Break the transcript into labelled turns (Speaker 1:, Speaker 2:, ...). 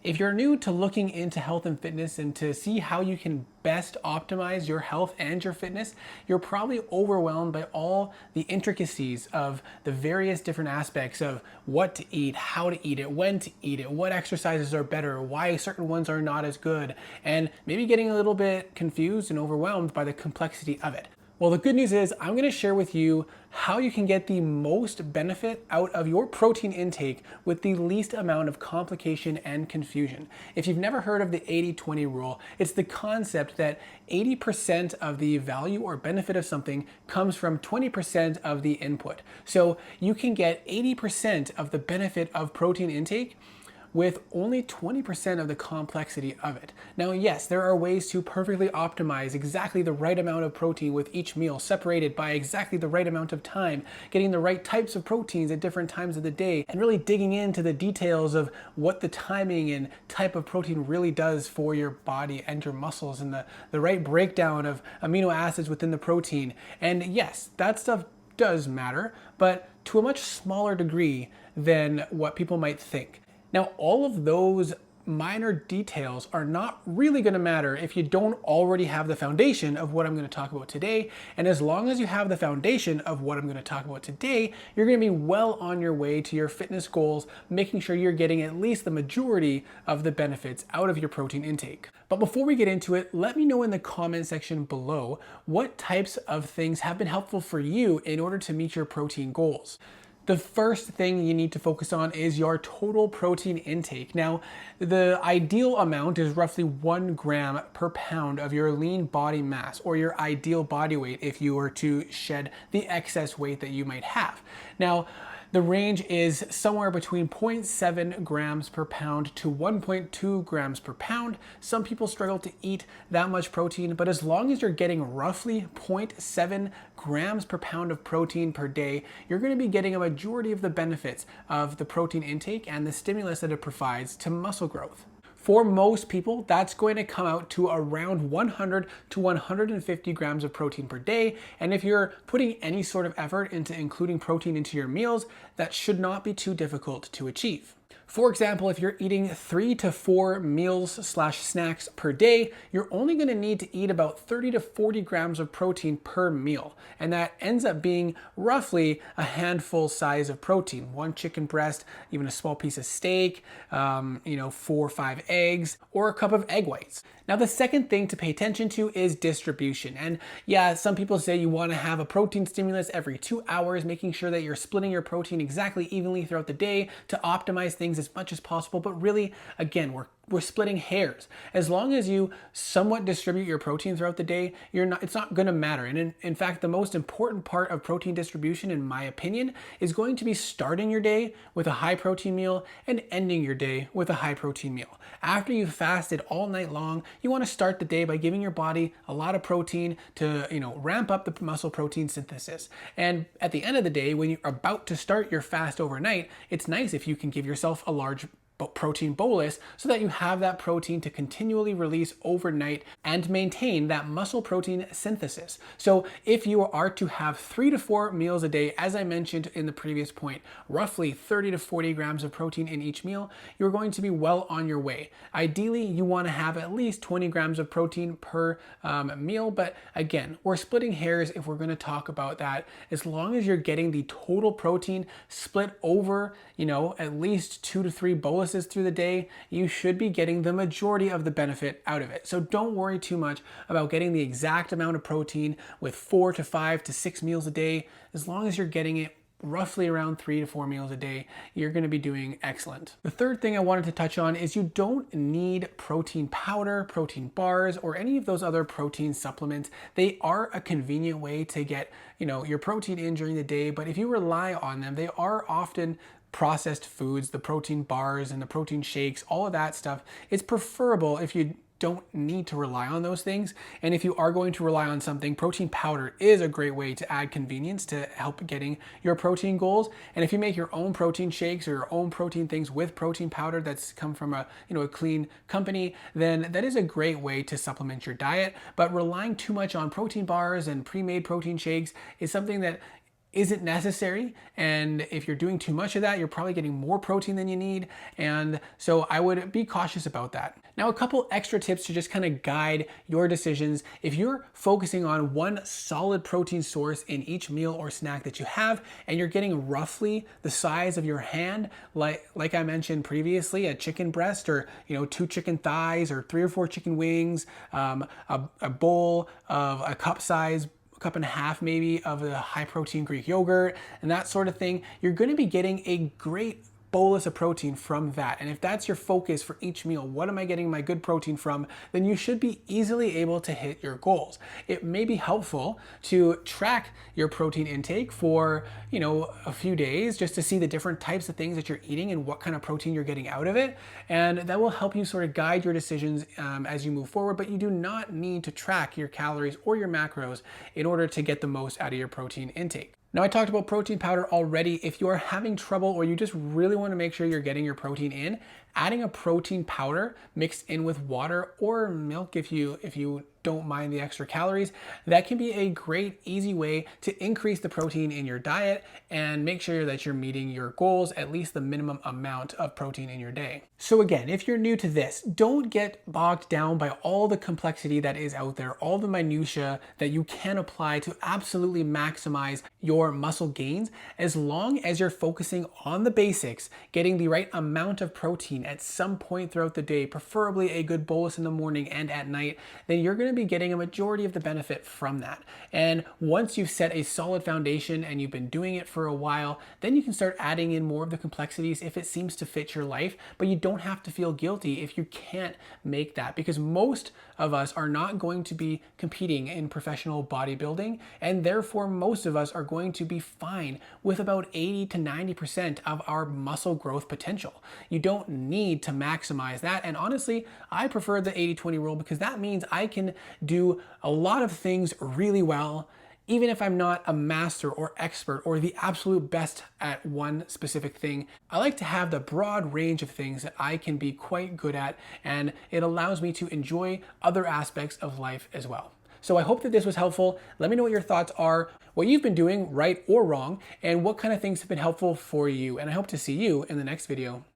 Speaker 1: If you're new to looking into health and fitness and to see how you can best optimize your health and your fitness, you're probably overwhelmed by all the intricacies of the various different aspects of what to eat, how to eat it, when to eat it, what exercises are better, why certain ones are not as good, and maybe getting a little bit confused and overwhelmed by the complexity of it. Well, the good news is I'm going to share with you how you can get the most benefit out of your protein intake with the least amount of complication and confusion. If you've never heard of the 80-20 rule, it's the concept that 80% of the value or benefit of something comes from 20% of the input. So you can get 80% of the benefit of protein intake with only 20% of the complexity of it. Now, yes, there are ways to perfectly optimize exactly the right amount of protein with each meal, separated by exactly the right amount of time, getting the right types of proteins at different times of the day, and really digging into the details of what the timing and type of protein really does for your body and your muscles, and the right breakdown of amino acids within the protein. And yes, that stuff does matter, but to a much smaller degree than what people might think. Now, all of those minor details are not really going to matter if you don't already have the foundation of what I'm going to talk about today. And as long as you have the foundation of what I'm going to talk about today, you're going to be well on your way to your fitness goals, making sure you're getting at least the majority of the benefits out of your protein intake. But before we get into it, let me know in the comment section below what types of things have been helpful for you in order to meet your protein goals. The first thing you need to focus on is your total protein intake. Now, the ideal amount is roughly 1 gram per pound of your lean body mass, or your ideal body weight if you were to shed the excess weight that you might have. Now, the range is somewhere between 0.7 grams per pound to 1.2 grams per pound. Some people struggle to eat that much protein, but as long as you're getting roughly 0.7 grams per pound of protein per day, you're going to be getting a majority of the benefits of the protein intake and the stimulus that it provides to muscle growth. For most people, that's going to come out to around 100 to 150 grams of protein per day. And if you're putting any sort of effort into including protein into your meals, that should not be too difficult to achieve. For example, if you're eating 3 to 4 meals/snacks per day, you're only going to need to eat about 30 to 40 grams of protein per meal. And that ends up being roughly a handful size of protein. 1 chicken breast, even a small piece of steak, 4 or 5 eggs, or a cup of egg whites. Now, the second thing to pay attention to is distribution. And yeah, some people say you want to have a protein stimulus every 2 hours, making sure that you're splitting your protein exactly evenly throughout the day to optimize things as much as possible. But really, again, we're splitting hairs. As long as you somewhat distribute your protein throughout the day, it's not going to matter. And in fact, the most important part of protein distribution, in my opinion, is going to be starting your day with a high protein meal and ending your day with a high protein meal. After you've fasted all night long, you want to start the day by giving your body a lot of protein to, ramp up the muscle protein synthesis. And at the end of the day, when you're about to start your fast overnight, it's nice if you can give yourself a large protein bolus so that you have that protein to continually release overnight and maintain that muscle protein synthesis. So if you are to have 3 to 4 meals a day, as I mentioned in the previous point, roughly 30 to 40 grams of protein in each meal, you're going to be well on your way. Ideally, you want to have at least 20 grams of protein per meal, but again, we're splitting hairs if we're going to talk about that. As long as you're getting the total protein split over, at least 2 to 3 boluses through the day, you should be getting the majority of the benefit out of it. So don't worry too much about getting the exact amount of protein with 4 to 5 to 6 meals a day. As long as you're getting it roughly around 3 to 4 meals a day, you're going to be doing excellent. The third thing I wanted to touch on is you don't need protein powder, protein bars, or any of those other protein supplements. They are a convenient way to get, your protein in during the day, but if you rely on them, they are often processed foods, the protein bars and the protein shakes, all of that stuff. It's preferable if you don't need to rely on those things. And if you are going to rely on something, protein powder is a great way to add convenience to help getting your protein goals. And if you make your own protein shakes or your own protein things with protein powder that's come from a clean company, then that is a great way to supplement your diet. But relying too much on protein bars and pre-made protein shakes is something that isn't necessary. And if you're doing too much of that, you're probably getting more protein than you need. And so I would be cautious about that. Now, a couple extra tips to just kind of guide your decisions. If you're focusing on one solid protein source in each meal or snack that you have, and you're getting roughly the size of your hand, like I mentioned previously, a chicken breast, or 2 chicken thighs, or 3 or 4 chicken wings, a bowl of a cup and a half maybe of the high protein Greek yogurt and that sort of thing, you're going to be getting a great bolus of protein from that. And if that's your focus for each meal, what am I getting my good protein from, then you should be easily able to hit your goals. It may be helpful to track your protein intake for a few days, just to see the different types of things that you're eating and what kind of protein you're getting out of it. And that will help you sort of guide your decisions as you move forward. But you do not need to track your calories or your macros in order to get the most out of your protein intake. Now, I talked about protein powder already. If you are having trouble, or you just really want to make sure you're getting your protein in, adding a protein powder mixed in with water or milk, if you don't mind the extra calories, that can be a great, easy way to increase the protein in your diet and make sure that you're meeting your goals, at least the minimum amount of protein in your day. So again, if you're new to this, don't get bogged down by all the complexity that is out there, all the minutia that you can apply to absolutely maximize your muscle gains. As long as you're focusing on the basics, getting the right amount of protein at some point throughout the day, preferably a good bolus in the morning and at night, then you're going to be getting a majority of the benefit from that. And once you've set a solid foundation and you've been doing it for a while, then you can start adding in more of the complexities if it seems to fit your life. But you don't have to feel guilty if you can't make that, because most of us are not going to be competing in professional bodybuilding, and therefore most of us are going to be fine with about 80 to 90% of our muscle growth potential. You don't need to maximize that. And honestly, I prefer the 80-20 rule, because that means I can do a lot of things really well, even if I'm not a master or expert or the absolute best at one specific thing. I like to have the broad range of things that I can be quite good at, and it allows me to enjoy other aspects of life as well. So I hope that this was helpful. Let me know what your thoughts are, what you've been doing right or wrong, and what kind of things have been helpful for you. And I hope to see you in the next video.